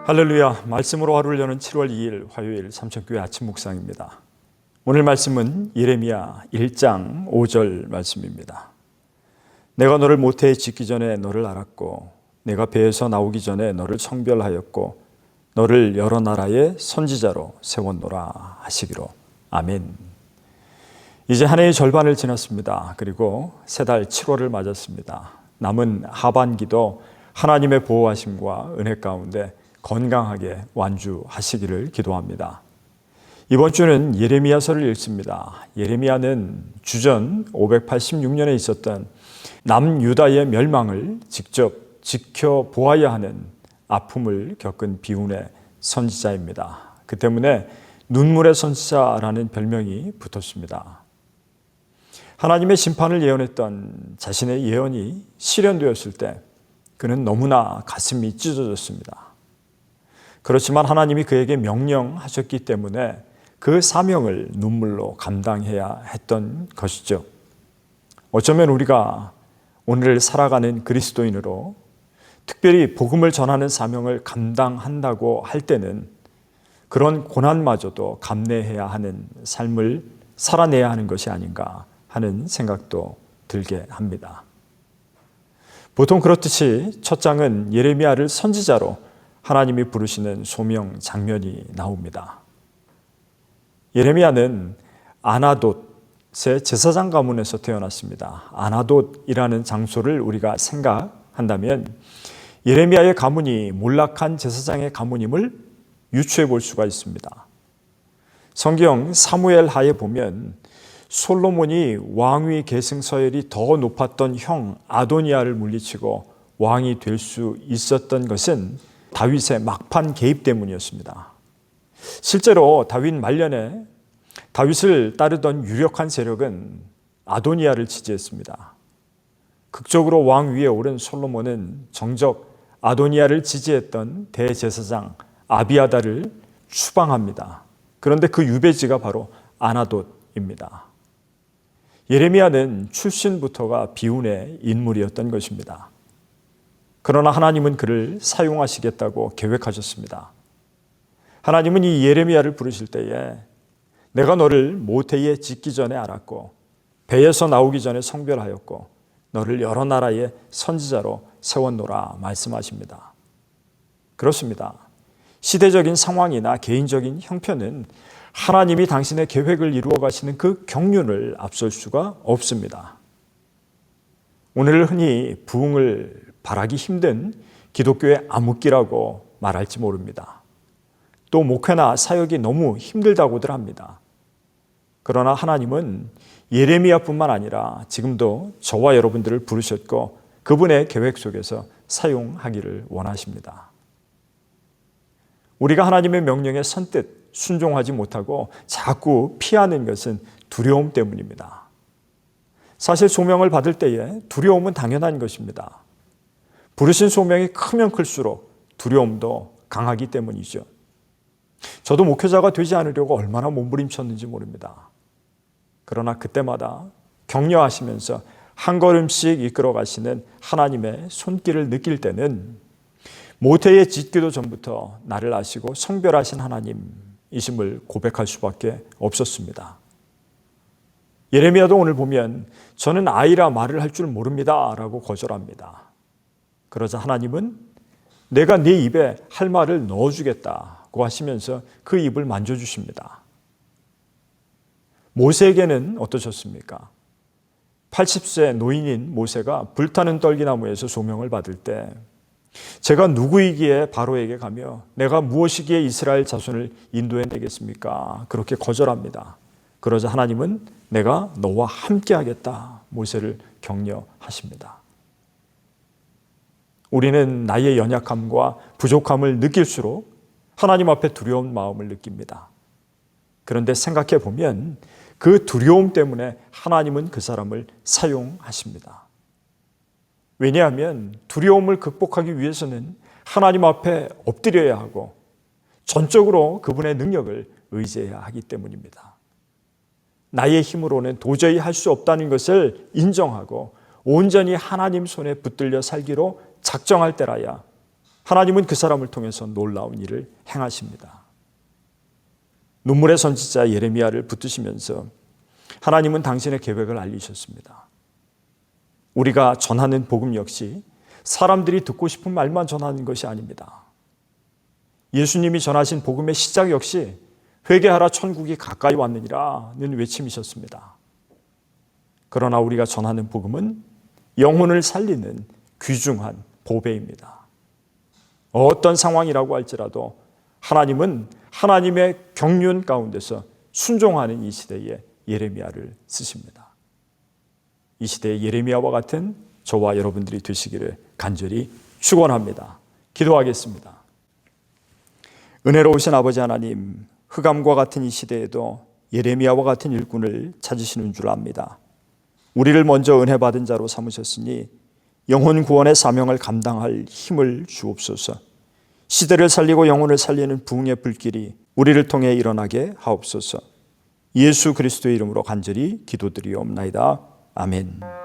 할렐루야, 말씀으로 하루를 여는 7월 2일 화요일 삼천교회 아침 묵상입니다. 오늘 말씀은 예레미야 1장 5절 말씀입니다. 내가 너를 모태에 짓기 전에 너를 알았고 내가 배에서 나오기 전에 너를 성별하였고 너를 여러 나라의 선지자로 세웠노라 하시기로. 아멘. 이제 한 해의 절반을 지났습니다. 그리고 세 달 7월을 맞았습니다. 남은 하반기도 하나님의 보호하심과 은혜 가운데 건강하게 완주하시기를 기도합니다. 이번 주는 예레미야서를 읽습니다. 예레미야는 주전 586년에 있었던 남유다의 멸망을 직접 지켜보아야 하는 아픔을 겪은 비운의 선지자입니다. 그 때문에 눈물의 선지자라는 별명이 붙었습니다. 하나님의 심판을 예언했던 자신의 예언이 실현되었을 때 그는 너무나 가슴이 찢어졌습니다. 그렇지만 하나님이 그에게 명령하셨기 때문에 그 사명을 눈물로 감당해야 했던 것이죠. 어쩌면 우리가 오늘 살아가는 그리스도인으로 특별히 복음을 전하는 사명을 감당한다고 할 때는 그런 고난마저도 감내해야 하는 삶을 살아내야 하는 것이 아닌가 하는 생각도 들게 합니다. 보통 그렇듯이 첫 장은 예레미야를 선지자로 하나님이 부르시는 소명 장면이 나옵니다. 예레미야는 아나돗의 제사장 가문에서 태어났습니다. 아나돗이라는 장소를 우리가 생각한다면 예레미야의 가문이 몰락한 제사장의 가문임을 유추해 볼 수가 있습니다. 성경 사무엘 하에 보면 솔로몬이 왕위 계승 서열이 더 높았던 형 아도니아를 물리치고 왕이 될 수 있었던 것은 다윗의 막판 개입 때문이었습니다. 실제로 다윗 말년에 다윗을 따르던 유력한 세력은 아도니아를 지지했습니다. 극적으로 왕 위에 오른 솔로몬은 정적 아도니아를 지지했던 대제사장 아비아다를 추방합니다. 그런데 그 유배지가 바로 아나돗입니다. 예레미야는 출신부터가 비운의 인물이었던 것입니다. 그러나 하나님은 그를 사용하시겠다고 계획하셨습니다. 하나님은 이 예레미야를 부르실 때에 내가 너를 모태에 짓기 전에 알았고 배에서 나오기 전에 성별하였고 너를 여러 나라의 선지자로 세웠노라 말씀하십니다. 그렇습니다. 시대적인 상황이나 개인적인 형편은 하나님이 당신의 계획을 이루어 가시는 그 경륜을 앞설 수가 없습니다. 오늘 흔히 부흥을 바라기 힘든 기독교의 암흑기라고 말할지 모릅니다. 또 목회나 사역이 너무 힘들다고들 합니다. 그러나 하나님은 예레미야뿐만 아니라 지금도 저와 여러분들을 부르셨고 그분의 계획 속에서 사용하기를 원하십니다. 우리가 하나님의 명령에 선뜻 순종하지 못하고 자꾸 피하는 것은 두려움 때문입니다. 사실 소명을 받을 때에 두려움은 당연한 것입니다. 부르신 소명이 크면 클수록 두려움도 강하기 때문이죠. 저도 목회자가 되지 않으려고 얼마나 몸부림쳤는지 모릅니다. 그러나 그때마다 격려하시면서 한 걸음씩 이끌어 가시는 하나님의 손길을 느낄 때는 모태에 짓기도 전부터 나를 아시고 성별하신 하나님이심을 고백할 수밖에 없었습니다. 예레미야도 오늘 보면 저는 아이라 말을 할 줄 모릅니다 라고 거절합니다. 그러자 하나님은 내가 네 입에 할 말을 넣어주겠다고 하시면서 그 입을 만져주십니다. 모세에게는 어떠셨습니까? 80세 노인인 모세가 불타는 떨기나무에서 소명을 받을 때 제가 누구이기에 바로에게 가며 내가 무엇이기에 이스라엘 자손을 인도해내겠습니까? 그렇게 거절합니다. 그러자 하나님은 내가 너와 함께 하겠다 모세를 격려하십니다. 우리는 나의 연약함과 부족함을 느낄수록 하나님 앞에 두려운 마음을 느낍니다. 그런데 생각해 보면 그 두려움 때문에 하나님은 그 사람을 사용하십니다. 왜냐하면 두려움을 극복하기 위해서는 하나님 앞에 엎드려야 하고 전적으로 그분의 능력을 의지해야 하기 때문입니다. 나의 힘으로는 도저히 할 수 없다는 것을 인정하고 온전히 하나님 손에 붙들려 살기로 작정할 때라야 하나님은 그 사람을 통해서 놀라운 일을 행하십니다. 눈물의 선지자 예레미야를 붙드시면서 하나님은 당신의 계획을 알리셨습니다. 우리가 전하는 복음 역시 사람들이 듣고 싶은 말만 전하는 것이 아닙니다. 예수님이 전하신 복음의 시작 역시 회개하라 천국이 가까이 왔느니라는 외침이셨습니다. 그러나 우리가 전하는 복음은 영혼을 살리는 귀중한 보배입니다. 어떤 상황이라고 할지라도 하나님은 하나님의 경륜 가운데서 순종하는 이 시대에 예레미야를 쓰십니다. 이 시대의 예레미야와 같은 저와 여러분들이 되시기를 간절히 축원합니다. 기도하겠습니다. 은혜로우신 아버지 하나님, 흑암과 같은 이 시대에도 예레미야와 같은 일꾼을 찾으시는 줄 압니다. 우리를 먼저 은혜 받은 자로 삼으셨으니 영혼 구원의 사명을 감당할 힘을 주옵소서. 시대를 살리고 영혼을 살리는 부흥의 불길이 우리를 통해 일어나게 하옵소서. 예수 그리스도의 이름으로 간절히 기도드리옵나이다. 아멘.